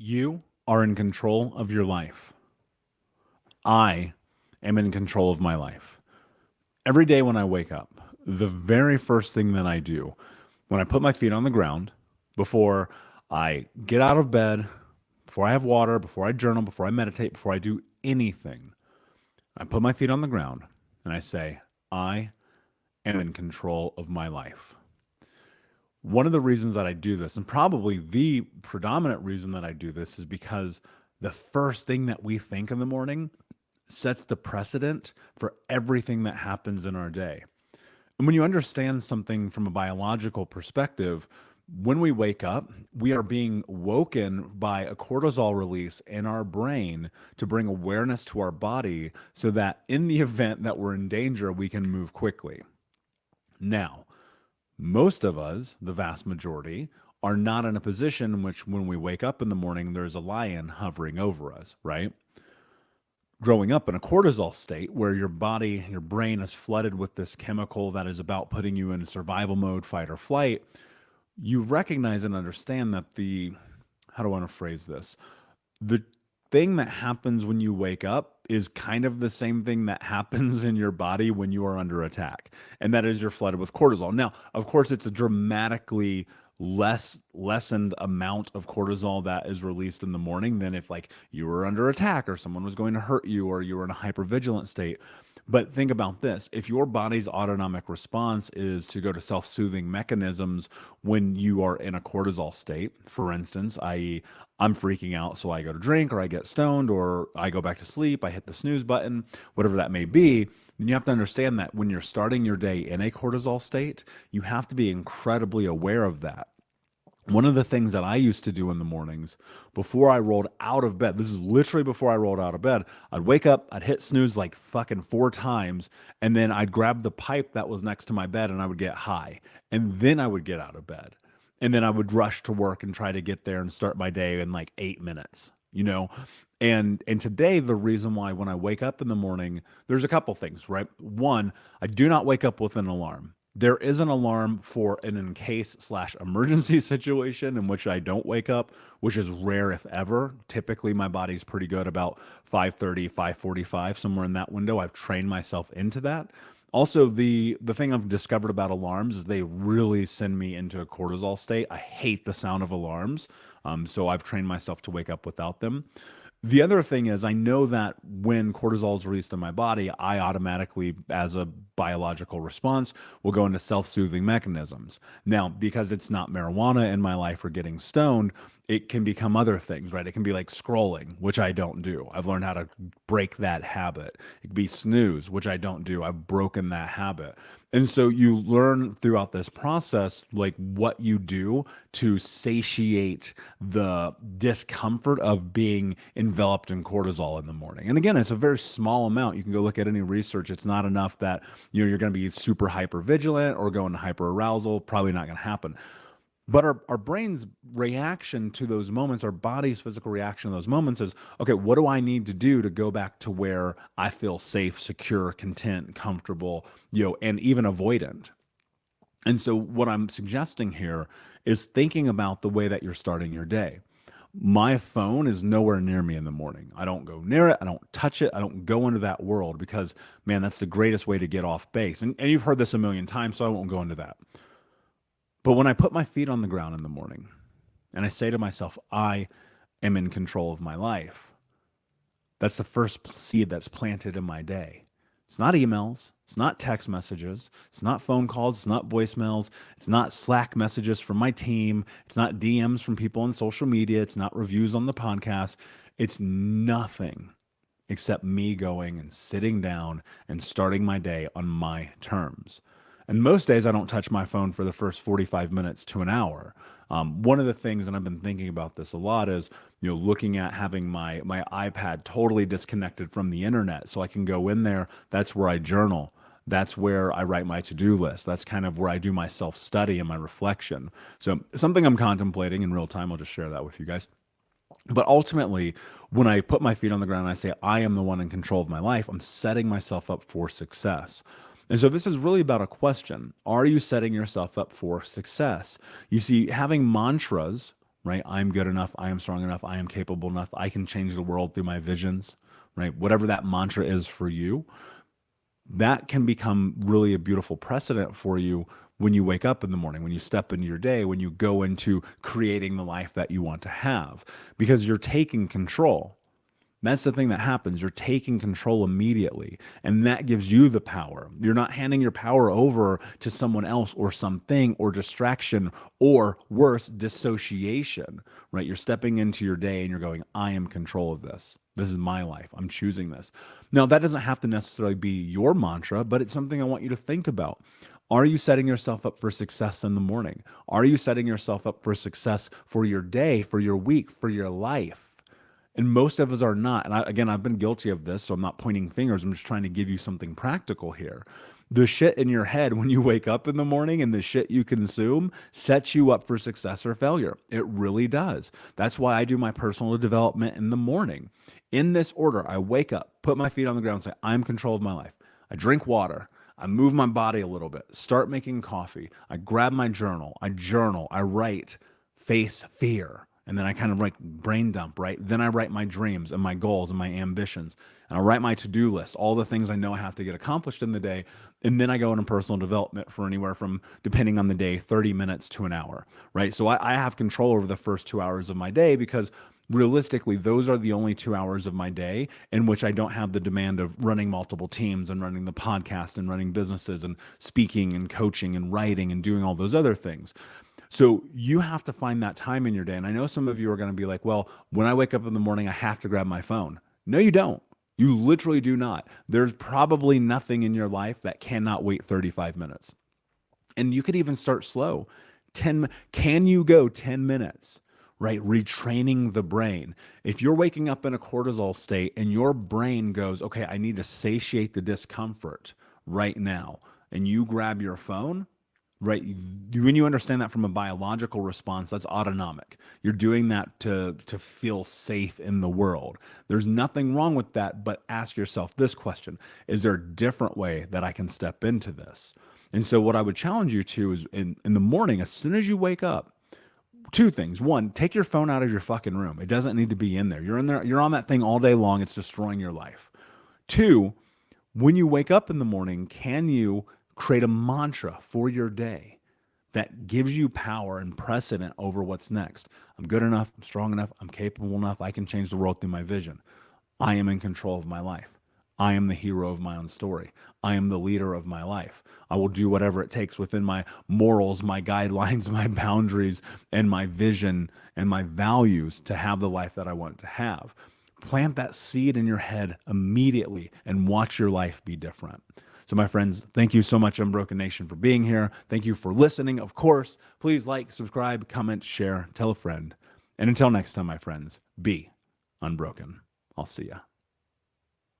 You are in control of your life. I am in control of my life. Every day when I wake up, the very first thing that I do when I put my feet on the ground, before I get out of bed, before I have water, before I journal, before I meditate, before I do anything, I put my feet on the ground and I say, I am in control of my life. One of the reasons that I do this, and probably the predominant reason that I do this, is because the first thing that we think in the morning sets the precedent for everything that happens in our day. And when you understand something from a biological perspective, when we wake up, we are being woken by a cortisol release in our brain to bring awareness to our body so that in the event that we're in danger, we can move quickly. Now, most of us, the vast majority, are not in a position in which when we wake up in the morning, there's a lion hovering over us, right? Growing up in a cortisol state where your body, your brain is flooded with this chemical that is about putting you in survival mode, fight or flight, you recognize and understand that how do I want to phrase this? The thing that happens when you wake up is kind of the same thing that happens in your body when you are under attack. And that is you're flooded with cortisol. Now, of course, it's a dramatically lessened amount of cortisol that is released in the morning than if like you were under attack or someone was going to hurt you or you were in a hypervigilant state. But think about this. If your body's autonomic response is to go to self-soothing mechanisms when you are in a cortisol state, for instance, i.e., I'm freaking out, so I go to drink or I get stoned or I go back to sleep, I hit the snooze button, whatever that may be, then you have to understand that when you're starting your day in a cortisol state, you have to be incredibly aware of that. One of the things that I used to do in the mornings before I rolled out of bed, this is literally before I rolled out of bed, I'd wake up, I'd hit snooze like fucking 4 times, and then I'd grab the pipe that was next to my bed and I would get high. And then I would get out of bed. And then I would rush to work and try to get there and start my day in like 8 minutes, you know? And today the reason why when I wake up in the morning, there's a couple things, right? One, I do not wake up with an alarm. There is an alarm for an in case slash emergency situation in which I don't wake up, which is rare if ever. Typically, my body's pretty good about 5:30, 5:45, somewhere in that window. I've trained myself into that. Also, the thing I've discovered about alarms is they really send me into a cortisol state. I hate the sound of alarms, so I've trained myself to wake up without them. The other thing is, I know that when cortisol is released in my body, I automatically, as a biological response, will go into self soothing mechanisms. Now, because it's not marijuana in my life or getting stoned, it can become other things, right? It can be like scrolling, which I don't do. I've learned how to break that habit. It could be snooze, which I don't do. I've broken that habit. And so you learn throughout this process, like what you do to satiate the discomfort of being enveloped in cortisol in the morning. And again, it's a very small amount. You can go look at any research. It's not enough that you're going to be super hyper vigilant or go into hyper arousal. Probably not going to happen. But our brain's reaction to those moments, our body's physical reaction to those moments is, okay, what do I need to do to go back to where I feel safe, secure, content, comfortable, and even avoidant? And so what I'm suggesting here is thinking about the way that you're starting your day. My phone is nowhere near me in the morning. I don't go near it. I don't touch it. I don't go into that world because, man, that's the greatest way to get off base. And you've heard this a million times, so I won't go into that. But when I put my feet on the ground in the morning and I say to myself, I am in control of my life, that's the first seed that's planted in my day. It's not emails. It's not text messages. It's not phone calls. It's not voicemails. It's not Slack messages from my team. It's not DMs from people on social media. It's not reviews on the podcast. It's nothing except me going and sitting down and starting my day on my terms. And most days I don't touch my phone for the first 45 minutes to an hour. One of the things, and I've been thinking about this a lot, is looking at having my iPad totally disconnected from the internet, so I can go in there. That's where I journal. That's where I write my to-do list. That's kind of where I do my self-study and my reflection. So something I'm contemplating in real time. I'll just share that with you guys. But ultimately, when I put my feet on the ground and I say, I am the one in control of my life, I'm setting myself up for success. And so this is really about a question. Are you setting yourself up for success? You see, having mantras, right? I'm good enough. I am strong enough. I am capable enough. I can change the world through my visions, right? Whatever that mantra is for you, that can become really a beautiful precedent for you when you wake up in the morning, when you step into your day, when you go into creating the life that you want to have, because you're taking control. That's the thing that happens. You're taking control immediately, and that gives you the power. You're not handing your power over to someone else or something or distraction or worse, dissociation, right? You're stepping into your day and you're going, I am in control of this. This is my life. I'm choosing this. Now, that doesn't have to necessarily be your mantra, but it's something I want you to think about. Are you setting yourself up for success in the morning? Are you setting yourself up for success for your day, for your week, for your life? And most of us are not. And again, I've been guilty of this, so I'm not pointing fingers. I'm just trying to give you something practical here. The shit in your head when you wake up in the morning and the shit you consume sets you up for success or failure. It really does. That's why I do my personal development in the morning. In this order, I wake up, put my feet on the ground, say, I'm in control of my life. I drink water. I move my body a little bit, start making coffee. I grab my journal, I write, face fear. And then I kind of like brain dump, right? Then I write my dreams and my goals and my ambitions. And I write my to-do list, all the things I know I have to get accomplished in the day. And then I go into personal development for anywhere from, depending on the day, 30 minutes to an hour, right? So I have control over the first 2 hours of my day because realistically, those are the only 2 hours of my day in which I don't have the demand of running multiple teams and running the podcast and running businesses and speaking and coaching and writing and doing all those other things. So you have to find that time in your day. And I know some of you are going to be like, well, when I wake up in the morning, I have to grab my phone. No, you don't. You literally do not. There's probably nothing in your life that cannot wait 35 minutes. And you could even start slow. Can you go 10 minutes? Right? Retraining the brain. If you're waking up in a cortisol state and your brain goes, okay, I need to satiate the discomfort right now, and you grab your phone, right? When you understand that from a biological response, that's autonomic. You're doing that to feel safe in the world. There's nothing wrong with that, but ask yourself this question: is there a different way that I can step into this? And so what I would challenge you to is in the morning, as soon as you wake up, two things. One, take your phone out of your fucking room. It doesn't need to be in there. You're in there, you're on that thing all day long. It's destroying your life. Two, when you wake up in the morning, can you create a mantra for your day that gives you power and precedent over what's next? I'm good enough. I'm strong enough. I'm capable enough. I can change the world through my vision. I am in control of my life. I am the hero of my own story. I am the leader of my life. I will do whatever it takes within my morals, my guidelines, my boundaries, and my vision and my values to have the life that I want to have. Plant that seed in your head immediately and watch your life be different. So my friends, thank you so much, Unbroken Nation, for being here. Thank you for listening. Of course, please like, subscribe, comment, share, tell a friend. And until next time, my friends, be unbroken. I'll see ya.